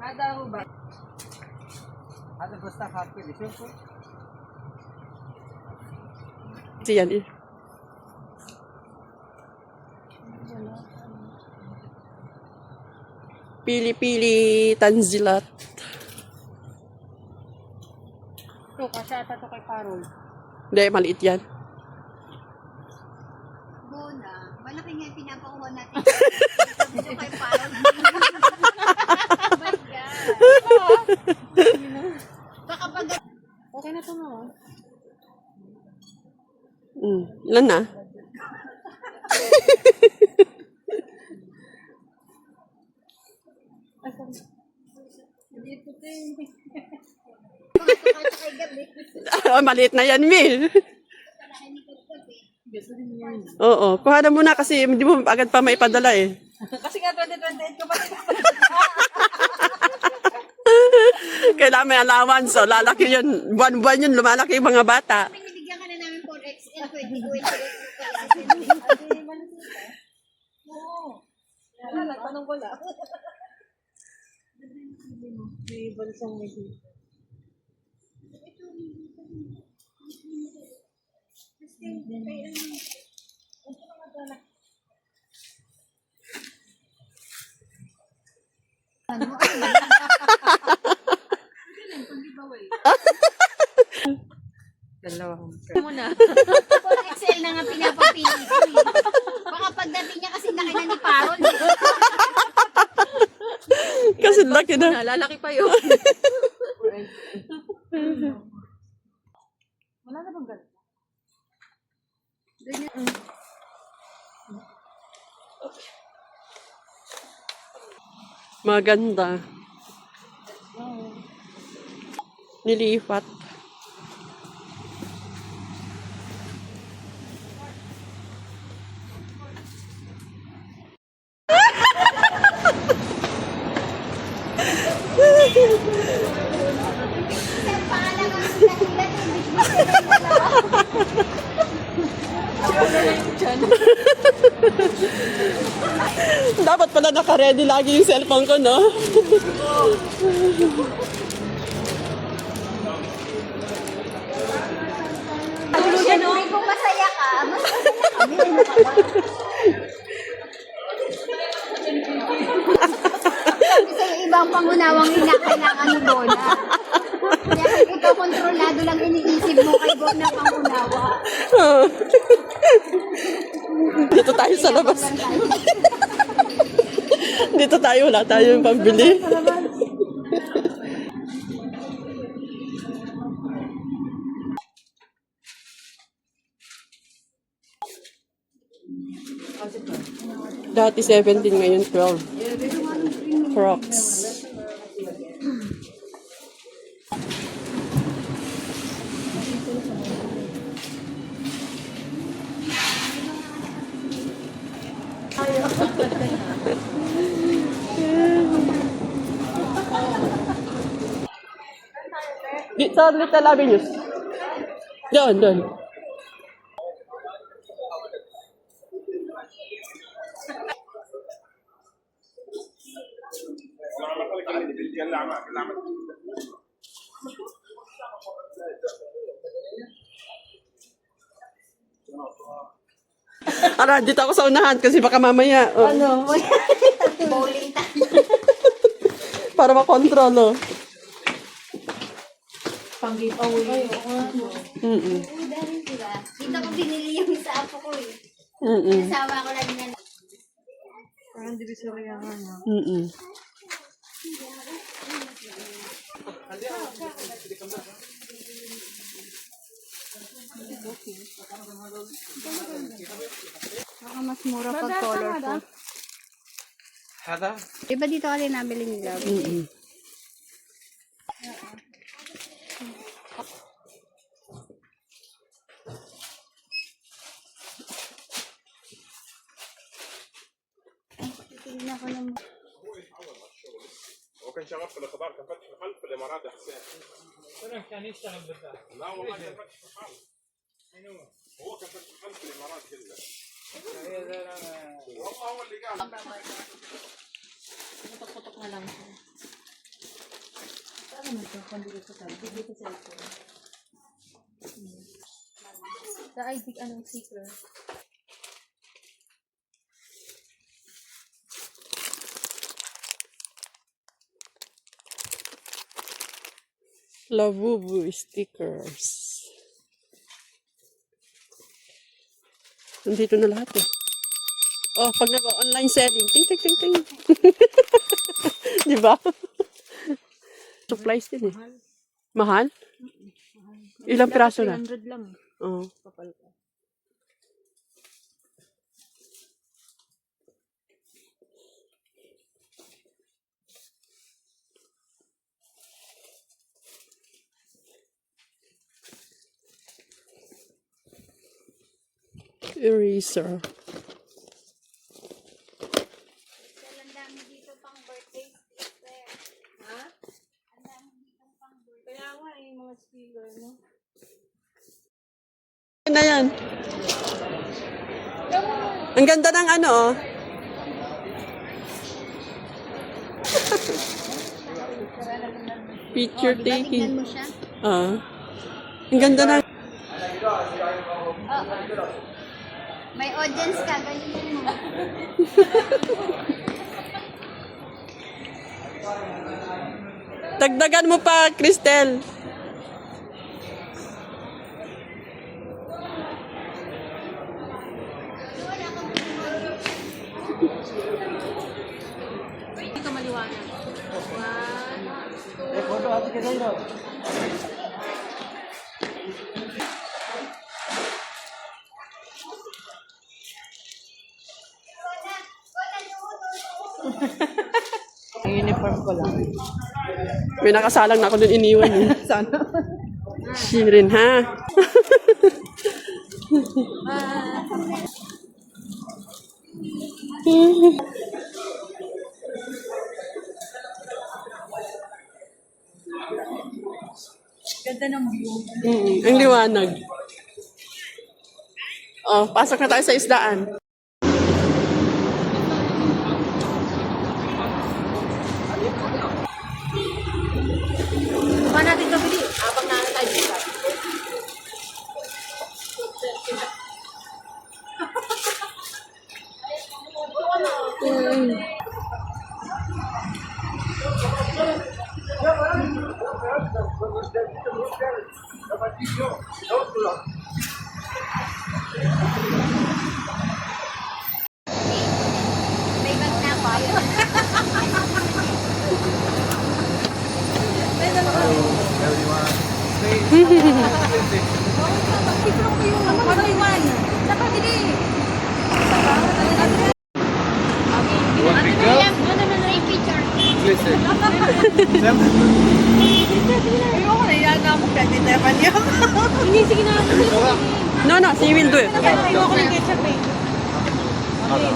هذا هو بس. هذا بستاخ आपके लिए شوفो Yan eh. Pili-pili tanzilat. तो kasi ata to kay Parol. Hindi, maliit yan. Bona, malaki nga yung pinapakuha natin. Ito kay Parol. Oh my God. Baka pag... Okay na to no. Ilan na? Maliit na yan, Mil. Oo, kuha na muna kasi hindi mo agad pa maipadala eh. Kasi nga 2028 ko pa. Kailangan may allowance, so lalaki yun. Buwan-buwan yun, lumalaki yung mga bata. Binibigyan ka na namin 4XL 2028. Oo. Wala, nagtanong ko lang. May bansang may dito. Dalawang muna. 4XL na nga pinapapili ko eh. Baka pagdating niya kasi laki na ni Parol. Kasi laki na. lalaki pa yun. Wala na bang ganun? Maganda. Nilipat. Isang pangalan ang dakilan Dapat pala naka-ready lagi yung cellphone ko, no? Siyempre kung masaya ka, mas masaya kami. Kasi yung ibang pangunawang hinakailangan ni Bona. Kaya kung ikaw kontrolado lang iniisip mo kay Bona pangunawa. Dito tayo sa labas. Dito tayo, wala tayong pambili. Dati 17, ngayon 12. Crocs. Sa Little Avenues. Doon. Ara, dito ako sa unahan kasi baka mamaya. Oh. Ano? Bowling tayo. Para makontrol, oh. Pang-giveaway. Dito ko binili yung isa apo ko eh. Nasawa ko lang yan. Parang divisorya nga na. Baka mas mura pag colorful. هذا Diba dito ka rin nabili nila? Tignan ko naman. هو كان شغال في الاخبار كان فتح محل في الامارات يا حسين. كان يشتغل بالذات. لا والله كان فتح محل. هو كان فتح محل في الامارات كلها. والله هو اللي قال. Putok-putok na lang siya. Sa ID, anong sticker? Labubu stickers. Nandito na lahat eh. Oh, pag nag-online selling, ting, ting, ting, ting. Di ba? Supplies din eh. Mahal? Ilang piraso na? 300 lang. Oo. Kapal ka. Eraser. Ang dami dito pang birthday sticker. Ha? Ang dami dito pang birthday. Kaya nga yung mga sticker, no? Ano na yan? Ang ganda ng ano oh. Picture taking. Tignan mo siya. Ang ganda ng... May audience ka, ganyan mo. Dagdagan mo pa, Cristel. Dito maliwanag. Eh, photo ate ka sa'yo. Uniform ko lang. May nakasalang na ako dun iniwan eh. Sana. Shirin ha. Ganda ng view. Ang liwanag. Oh, pasok na tayo sa isdaan. Kuha natin ito, Bili. Habang natin tayo dito. May bag na ako. Picture ko yung one by one. Saka dili. Ano na yung picture? Ayoko na yaga mo kaya titepan niya. Hindi, sige na. No, no, she will do it. Ayoko ng ketchup eh. Okay.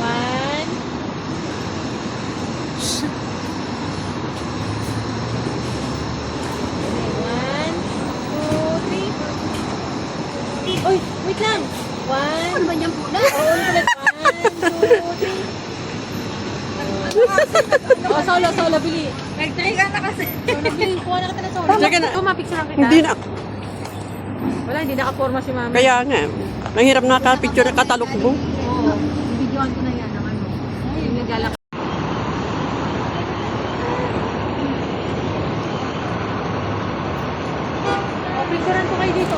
One. One, two, three. Oy, wait lang. One. Ano ba niyang pula? Oo, ulit. One, two, three. Oh, solo, Bili. Nag-try ka na kasi. Solo, Bili. Kuha na kita na solo. Sige na. Mapicturean kita. Hindi na. Wala, hindi nakaporma si mama. Kaya nga, mahirap nakapicture ng katalukbo. Oo. Videoan ko na yan ng ano. Yung naglalakad. O, picturean ko kayo dito.